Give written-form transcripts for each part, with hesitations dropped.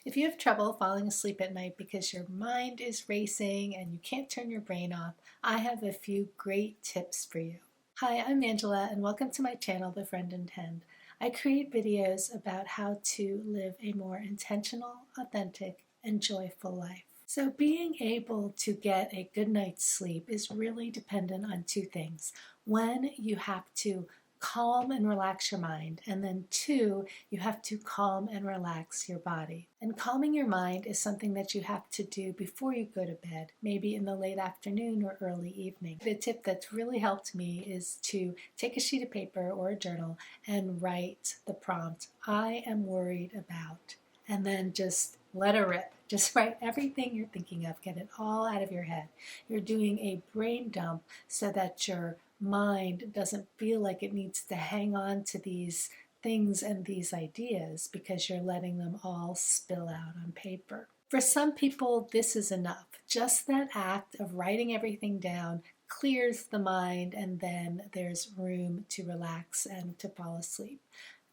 If you have trouble falling asleep at night because your mind is racing and you can't turn your brain off, I have a few great tips for you. Hi, I'm Angela and welcome to my channel, The Friend in 10. I create videos about how to live a more intentional, authentic, and joyful life. So being able to get a good night's sleep is really dependent on two things. One, you have to calm and relax your mind, and then two, you have to calm and relax your body. And calming your mind is something that you have to do before you go to bed, maybe in the late afternoon or early evening. The tip that's really helped me is to take a sheet of paper or a journal and write the prompt, "I am worried about," and then just let it rip. Just write everything you're thinking of, get it all out of your head. You're doing a brain dump so that your mind doesn't feel like it needs to hang on to these things and these ideas because you're letting them all spill out on paper. For some people, this is enough. Just that act of writing everything down clears the mind, and then there's room to relax and to fall asleep.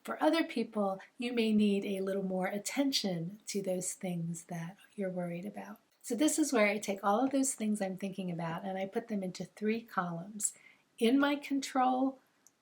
For other people, you may need a little more attention to those things that you're worried about. So this is where I take all of those things I'm thinking about and I put them into 3 columns. In my control,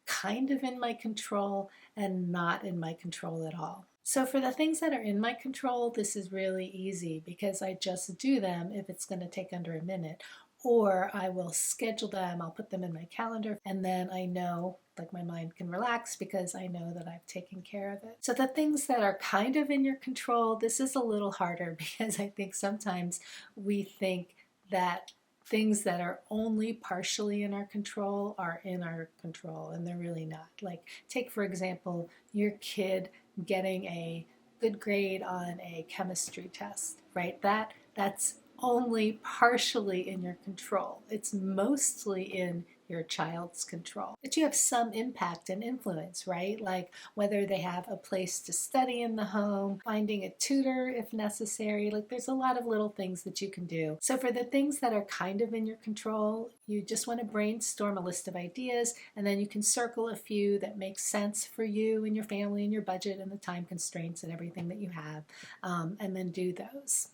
kind of in my control, and not in my control at all. So for the things that are in my control, this is really easy because I just do them if it's going to take under a minute. Or I will schedule them, I'll put them in my calendar, and then I know, like, my mind can relax because I know that I've taken care of it. So the things that are kind of in your control, this is a little harder because I think sometimes we think that things that are only partially in our control are in our control, and they're really not. Like, take for example, your kid getting a good grade on a chemistry test, right? That's only partially in your control. It's mostly in your child's control. But you have some impact and influence, right? Like whether they have a place to study in the home, finding a tutor if necessary. Like, there's a lot of little things that you can do. So for the things that are kind of in your control, you just want to brainstorm a list of ideas, and then you can circle a few that make sense for you and your family and your budget and the time constraints and everything that you have, and then do those.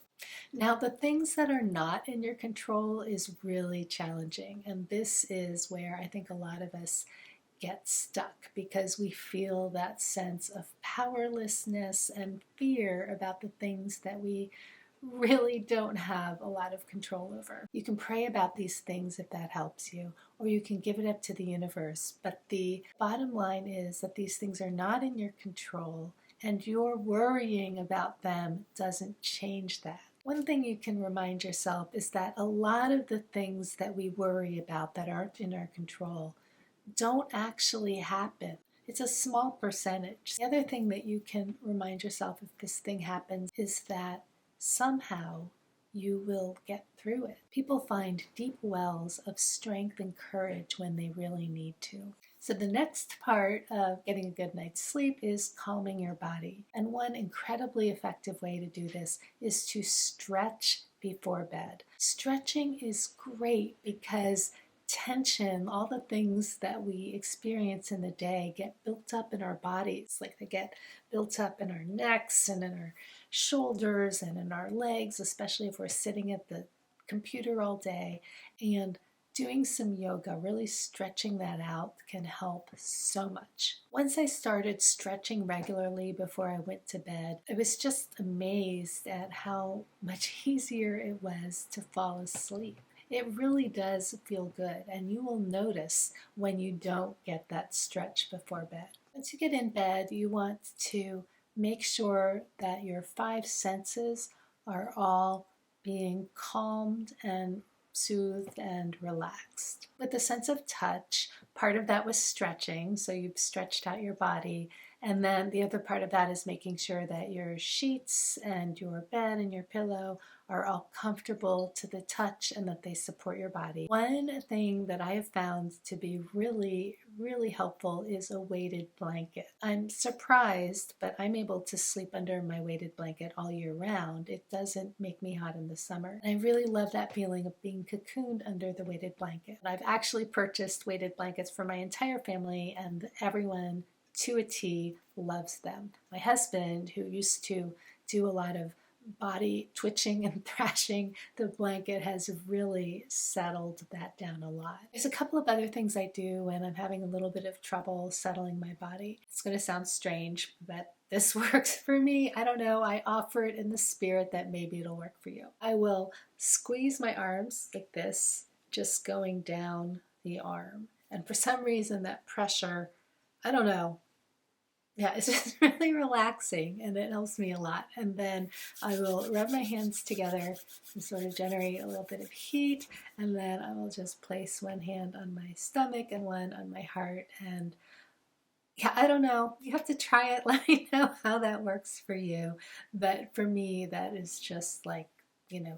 Now, the things that are not in your control is really challenging, and this is where I think a lot of us get stuck because we feel that sense of powerlessness and fear about the things that we really don't have a lot of control over. You can pray about these things if that helps you, or you can give it up to the universe, but the bottom line is that these things are not in your control, and your worrying about them doesn't change that. One thing you can remind yourself is that a lot of the things that we worry about that aren't in our control don't actually happen. It's a small percentage. The other thing that you can remind yourself if this thing happens is that somehow you will get through it. People find deep wells of strength and courage when they really need to. So the next part of getting a good night's sleep is calming your body. And one incredibly effective way to do this is to stretch before bed. Stretching is great because tension, all the things that we experience in the day get built up in our bodies. Like, they get built up in our necks and in our shoulders and in our legs, especially if we're sitting at the computer all day. And doing some yoga, really stretching that out, can help so much. Once I started stretching regularly before I went to bed, I was just amazed at how much easier it was to fall asleep. It really does feel good, and you will notice when you don't get that stretch before bed. Once you get in bed, you want to make sure that your 5 senses are all being calmed and soothed and relaxed. With the sense of touch, part of that was stretching, so you've stretched out your body, and then the other part of that is making sure that your sheets and your bed and your pillow are all comfortable to the touch and that they support your body. One thing that I have found to be really, really helpful is a weighted blanket. I'm surprised, but I'm able to sleep under my weighted blanket all year round. It doesn't make me hot in the summer. And I really love that feeling of being cocooned under the weighted blanket. I've actually purchased weighted blankets for my entire family, and everyone to a T loves them. My husband, who used to do a lot of body twitching and thrashing the blanket has really settled that down a lot. There's a couple of other things I do when I'm having a little bit of trouble settling my body. It's going to sound strange, but this works for me. I don't know. I offer it in the spirit that maybe it'll work for you. I will squeeze my arms like this, just going down the arm. And for some reason, that pressure, I don't know, yeah, it's just really relaxing and it helps me a lot. And then I will rub my hands together and sort of generate a little bit of heat. And then I will just place one hand on my stomach and one on my heart. And yeah, I don't know. You have to try it. Let me know how that works for you. But for me, that is just like,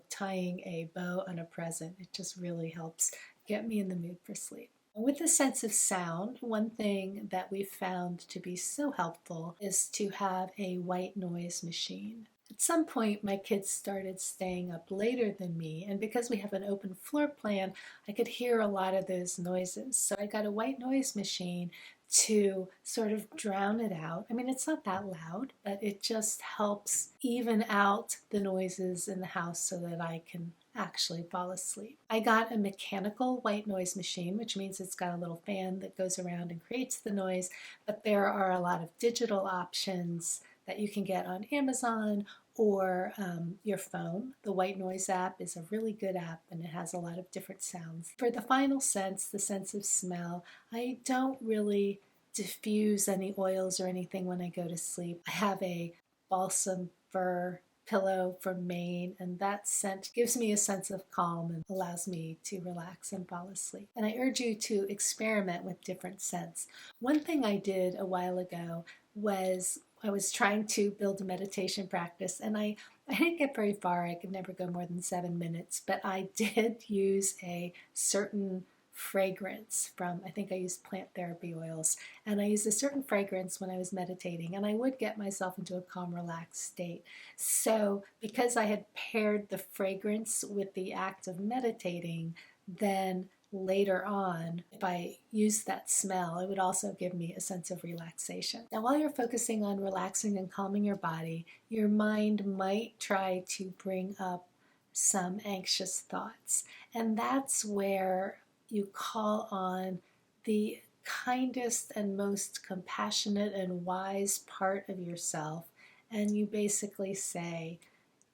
tying a bow on a present. It just really helps get me in the mood for sleep. With the sense of sound, one thing that we've found to be so helpful is to have a white noise machine. At some point, my kids started staying up later than me, and because we have an open floor plan, I could hear a lot of those noises. So I got a white noise machine to sort of drown it out. I mean, it's not that loud, but it just helps even out the noises in the house so that I can actually fall asleep. I got a mechanical white noise machine, which means it's got a little fan that goes around and creates the noise, but there are a lot of digital options that you can get on Amazon or your phone. The White Noise app is a really good app and it has a lot of different sounds. For the final sense, the sense of smell, I don't really diffuse any oils or anything when I go to sleep. I have a balsam fir pillow from Maine, and that scent gives me a sense of calm and allows me to relax and fall asleep. And I urge you to experiment with different scents. One thing I did a while ago was I was trying to build a meditation practice, and I didn't get very far. I could never go more than 7 minutes, but I did use a certain fragrance from, I think I used plant therapy oils, and I used a certain fragrance when I was meditating, and I would get myself into a calm, relaxed state. So because I had paired the fragrance with the act of meditating, then later on, if I used that smell, it would also give me a sense of relaxation. Now, while you're focusing on relaxing and calming your body, your mind might try to bring up some anxious thoughts, and that's where you call on the kindest and most compassionate and wise part of yourself, and you basically say,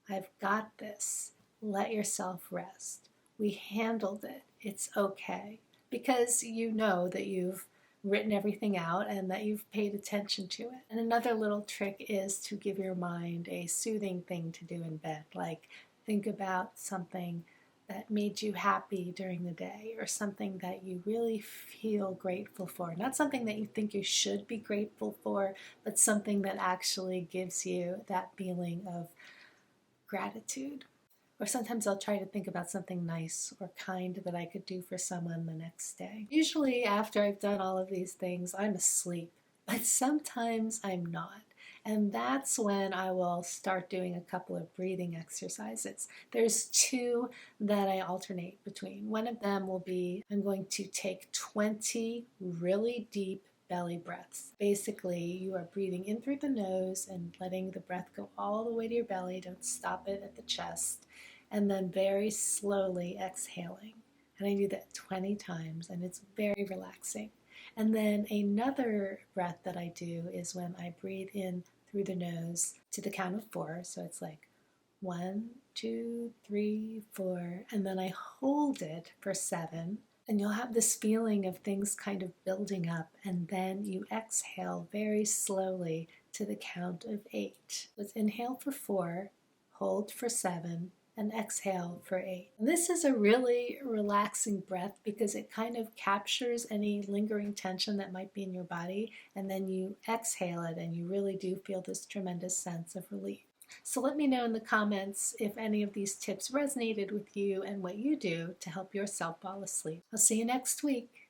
I've got this. Let yourself rest. We handled it. It's okay. Because you know that you've written everything out and that you've paid attention to it. And another little trick is to give your mind a soothing thing to do in bed, like think about something that made you happy during the day or something that you really feel grateful for. Not something that you think you should be grateful for, but something that actually gives you that feeling of gratitude. Or sometimes I'll try to think about something nice or kind that I could do for someone the next day. Usually after I've done all of these things, I'm asleep, but sometimes I'm not. And that's when I will start doing a couple of breathing exercises. There's two that I alternate between. One of them will be I'm going to take 20 really deep belly breaths. Basically, you are breathing in through the nose and letting the breath go all the way to your belly. Don't stop it at the chest. And then very slowly exhaling. And I do that 20 times, and it's very relaxing. And then another breath that I do is when I breathe in through the nose to the count of 4. So it's like 1, 2, 3, 4, and then I hold it for 7. And you'll have this feeling of things kind of building up, and then you exhale very slowly to the count of 8. Let's inhale for 4, hold for 7, and exhale for 8. And this is a really relaxing breath because it kind of captures any lingering tension that might be in your body, and then you exhale it and you really do feel this tremendous sense of relief. So let me know in the comments if any of these tips resonated with you and what you do to help yourself fall asleep. I'll see you next week.